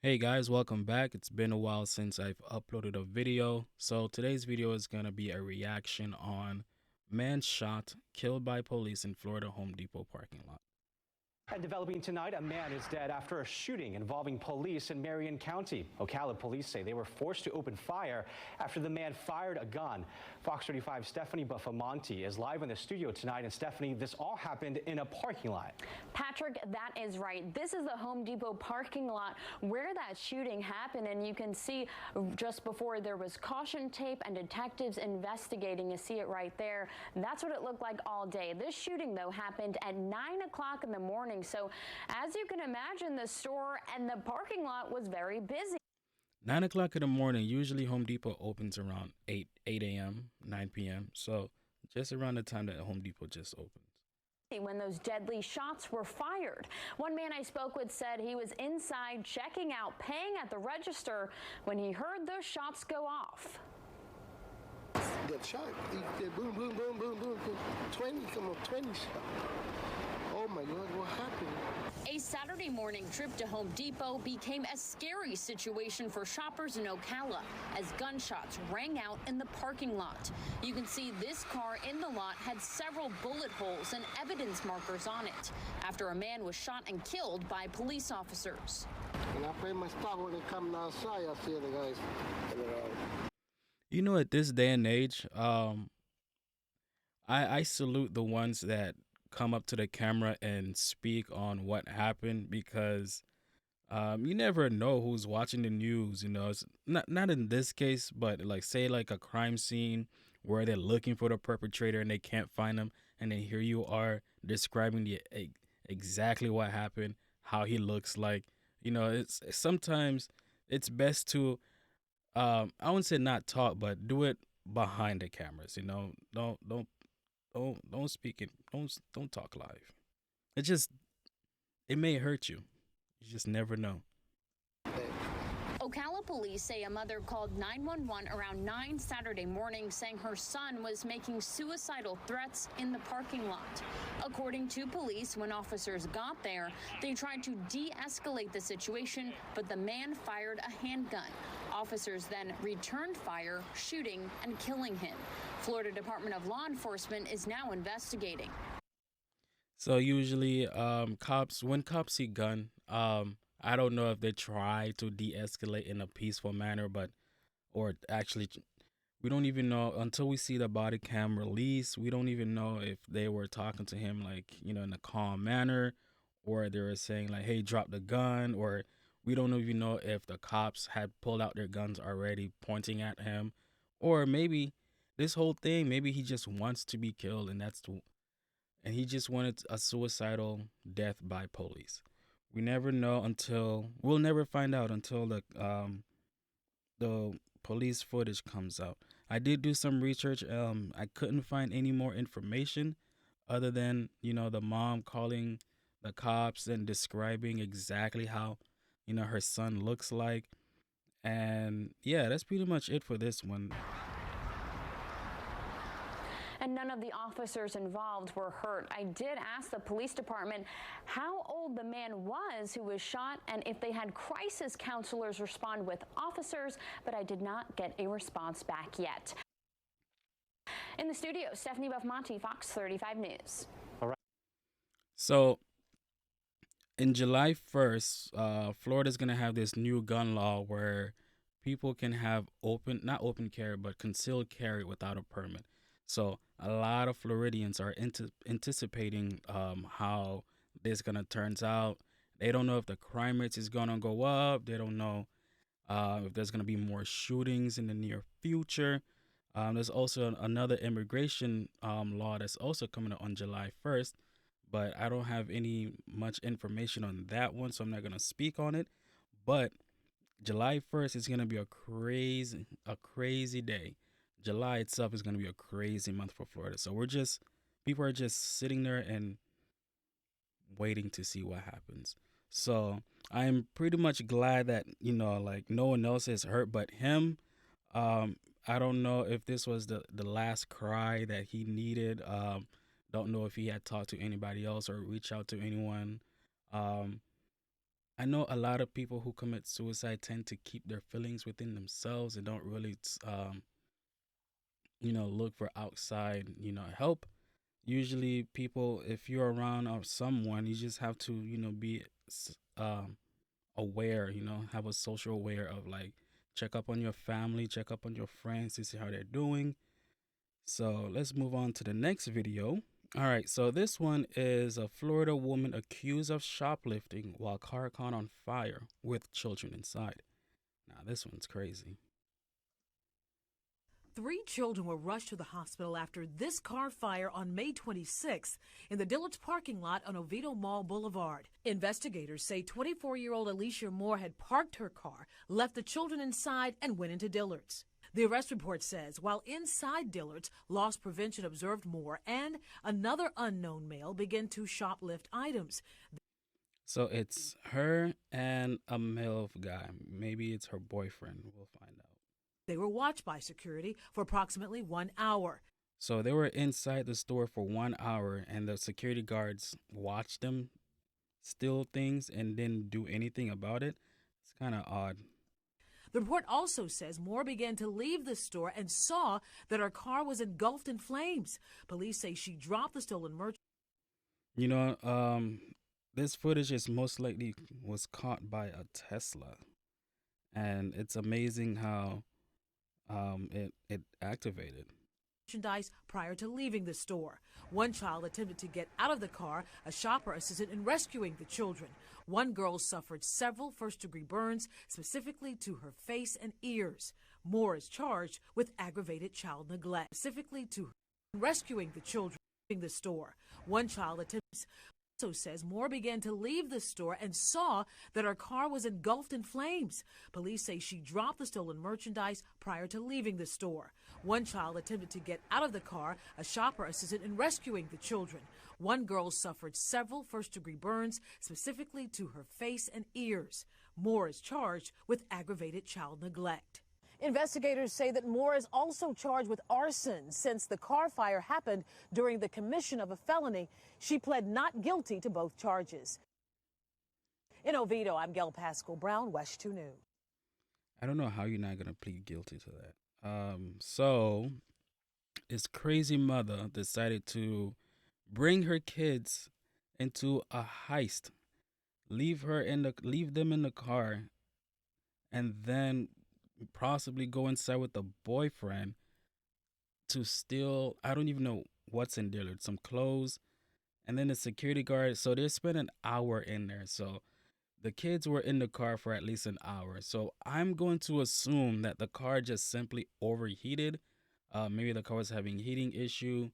Hey guys, welcome back. It's been a while since I've uploaded a video. So today's video is going to be a reaction on man shot, killed by police in Florida Home Depot parking lot. And developing tonight, a man is dead after a shooting involving police in Marion County. Ocala police say they were forced to open fire after the man fired a gun. Fox 35 Stephanie Buffamonte is live in the studio tonight. And Stephanie, this all happened in a parking lot. Patrick, that is right. This is the Home Depot parking lot where that shooting happened. And you can see just before there was caution tape and detectives investigating. You see it right there. That's what it looked like all day. This shooting, though, happened at 9 o'clock in the morning. So as you can imagine, the store and the parking lot was very busy. 9 o'clock in the morning, usually Home Depot opens around 8 a.m., 9 p.m. So just around the time that Home Depot just opens. When those deadly shots were fired. One man I spoke with said he was inside checking out, paying at the register when he heard those shots go off. Got shot. He did boom, boom, boom, boom, boom, boom. 20, come on, 20 shot. Oh my God, what happened? A Saturday morning trip to Home Depot became a scary situation for shoppers in Ocala as gunshots rang out in the parking lot. You can see this car in the lot had several bullet holes and evidence markers on it after a man was shot and killed by police officers. When I pay my stop, when they come outside, I see the guys. You know, at this day and age, I salute the ones that come up to the camera and speak on what happened because you never know who's watching the news. You know, it's not in this case, but like say like a crime scene where they're looking for the perpetrator and they can't find him, and then here you are describing exactly what happened, how he looks like. You know, it's sometimes it's best to I wouldn't say not talk, but do it behind the cameras. You know, don't speak it. Don't talk live. It just it may hurt you. You just never know. Ocala police say a mother called 911 around 9 Saturday morning saying her son was making suicidal threats in the parking lot. According to police, when officers got there, they tried to de-escalate the situation, but the man fired a handgun. Officers then returned fire, shooting and killing him. Florida Department of Law Enforcement is now investigating. So usually, when cops see gun, I don't know if they try to de-escalate in a peaceful manner, or actually, we don't even know until we see the body cam release. We don't even know if they were talking to him like, you know, in a calm manner, or they were saying like, "Hey, drop the gun," or we don't even know if the cops had pulled out their guns already, pointing at him, or maybe this whole thing, maybe he just wants to be killed, and he just wanted a suicidal death by police. We never know until we'll never find out until the police footage comes out. I did do some research. I couldn't find any more information other than, you know, the mom calling the cops and describing exactly how, you know, her son looks like. And yeah, that's pretty much it for this one. And none of the officers involved were hurt. I did ask the police department how old the man was who was shot and if they had crisis counselors respond with officers, but I did not get a response back yet. In the studio, Stephanie Buffamonte, Fox 35 News. So in July 1st, Florida's going to have this new gun law where people can have not open carry, but concealed carry without a permit. So a lot of Floridians are anticipating how this gonna turns out. They don't know if the crime rates is gonna go up. They don't know if there's gonna be more shootings in the near future. There's also another immigration law that's also coming up on July 1st, but I don't have any much information on that one, so I'm not gonna speak on it. But July 1st is gonna be a crazy day. July itself is going to be a crazy month for Florida. So people are just sitting there and waiting to see what happens. So I'm pretty much glad that, you know, like no one else is hurt but him. I don't know if this was the last cry that he needed. Don't know if he had talked to anybody else or reached out to anyone. I know a lot of people who commit suicide tend to keep their feelings within themselves and don't really, look for outside, help. Usually, people, if you're around someone, you just have to, be aware, have a social aware of like check up on your family, check up on your friends to see how they're doing. So let's move on to the next video. All right, so this one is a Florida woman accused of shoplifting while car caught on fire with children inside. Now, this one's crazy. Three children were rushed to the hospital after this car fire on May 26th in the Dillard's parking lot on Oviedo Mall Boulevard. Investigators say 24-year-old Alicia Moore had parked her car, left the children inside, and went into Dillard's. The arrest report says while inside Dillard's, loss prevention observed Moore and another unknown male begin to shoplift items. So it's her and a male guy. Maybe it's her boyfriend. We'll find out. They were watched by security for approximately 1 hour. So they were inside the store for 1 hour, and the security guards watched them steal things and didn't do anything about it. It's kind of odd. The report also says Moore began to leave the store and saw that her car was engulfed in flames. Police say she dropped the stolen merchandise. This footage is most likely was caught by a Tesla, and it's amazing how it activated. Merchandise prior to leaving the store. One child attempted to get out of the car. A shopper assisted in rescuing the children. One girl suffered several first-degree burns, specifically to her face and ears. Moore is charged with aggravated child neglect, specifically to rescuing the children in the store. One child attempts. Also says Moore began to leave the store and saw that her car was engulfed in flames. Police say she dropped the stolen merchandise prior to leaving the store. One child attempted to get out of the car. A shopper assisted in rescuing the children. One girl suffered several first-degree burns, specifically to her face and ears. Moore is charged with aggravated child neglect. Investigators say that Moore is also charged with arson since the car fire happened during the commission of a felony. She pled not guilty to both charges. In Oviedo, I'm Gail Pascal Brown, West 2 News. I don't know how you're not going to plead guilty to that. So this crazy mother decided to bring her kids into a heist, leave them in the car, and then possibly go inside with the boyfriend to steal, I don't even know what's in Dillard, some clothes, and then the security guard. So they spent an hour in there. So the kids were in the car for at least an hour. So I'm going to assume that the car just simply overheated. Maybe the car was having heating issue,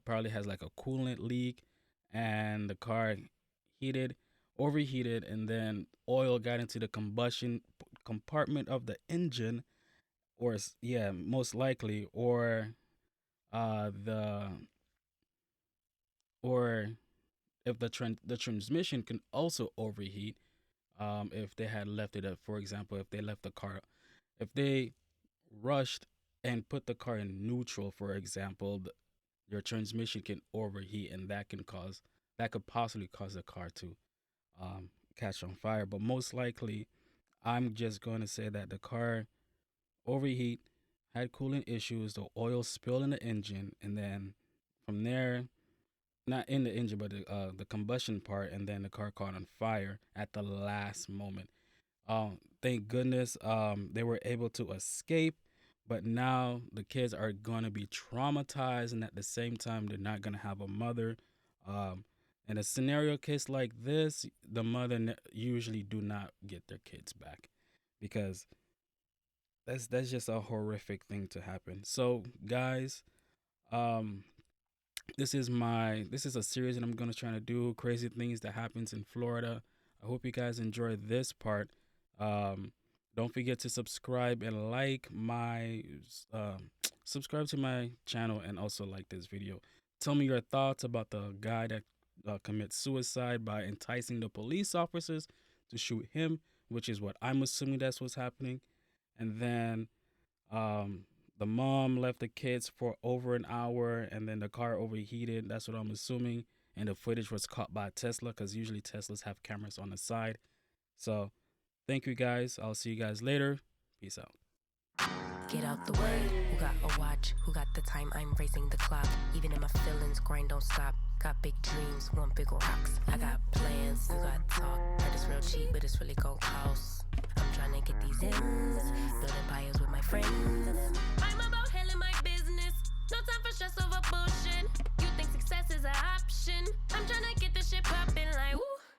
probably has like a coolant leak, and the car overheated, and then oil got into the combustion compartment of the engine, or most likely, or if the transmission can also overheat, if they had left it at, for example, if they rushed and put the car in neutral, for example, your transmission can overheat, and that could possibly cause the car to catch on fire. But most likely, I'm just going to say that the car overheat, had coolant issues, the oil spilled in the engine, and then from there, not in the engine, but the combustion part, and then the car caught on fire at the last moment. Thank goodness they were able to escape, but now the kids are going to be traumatized, and at the same time, they're not going to have a mother. In a scenario case like this, the mother usually do not get their kids back, because that's just a horrific thing to happen. So guys, this is a series that I'm gonna try to do, crazy things that happens in Florida. I hope you guys enjoy this part. Don't forget to subscribe and subscribe to my channel, and also like this video. Tell me your thoughts about the guy that commits suicide by enticing the police officers to shoot him, which is what I'm assuming that's what's happening. And then the mom left the kids for over an hour, and then the car overheated. That's what I'm assuming. And the footage was caught by Tesla, because usually Teslas have cameras on the side. So thank you guys. I'll see you guys later. Peace out. Get out the way. Who got a watch? Who got the time? I'm raising the clock. Even in my feelings, grind don't stop. Got big dreams, want big rocks. I got plans, you got talk. Heard it's real cheap, but it's really gon' cost. I'm trying to get these ends, build empires with my friends. I'm about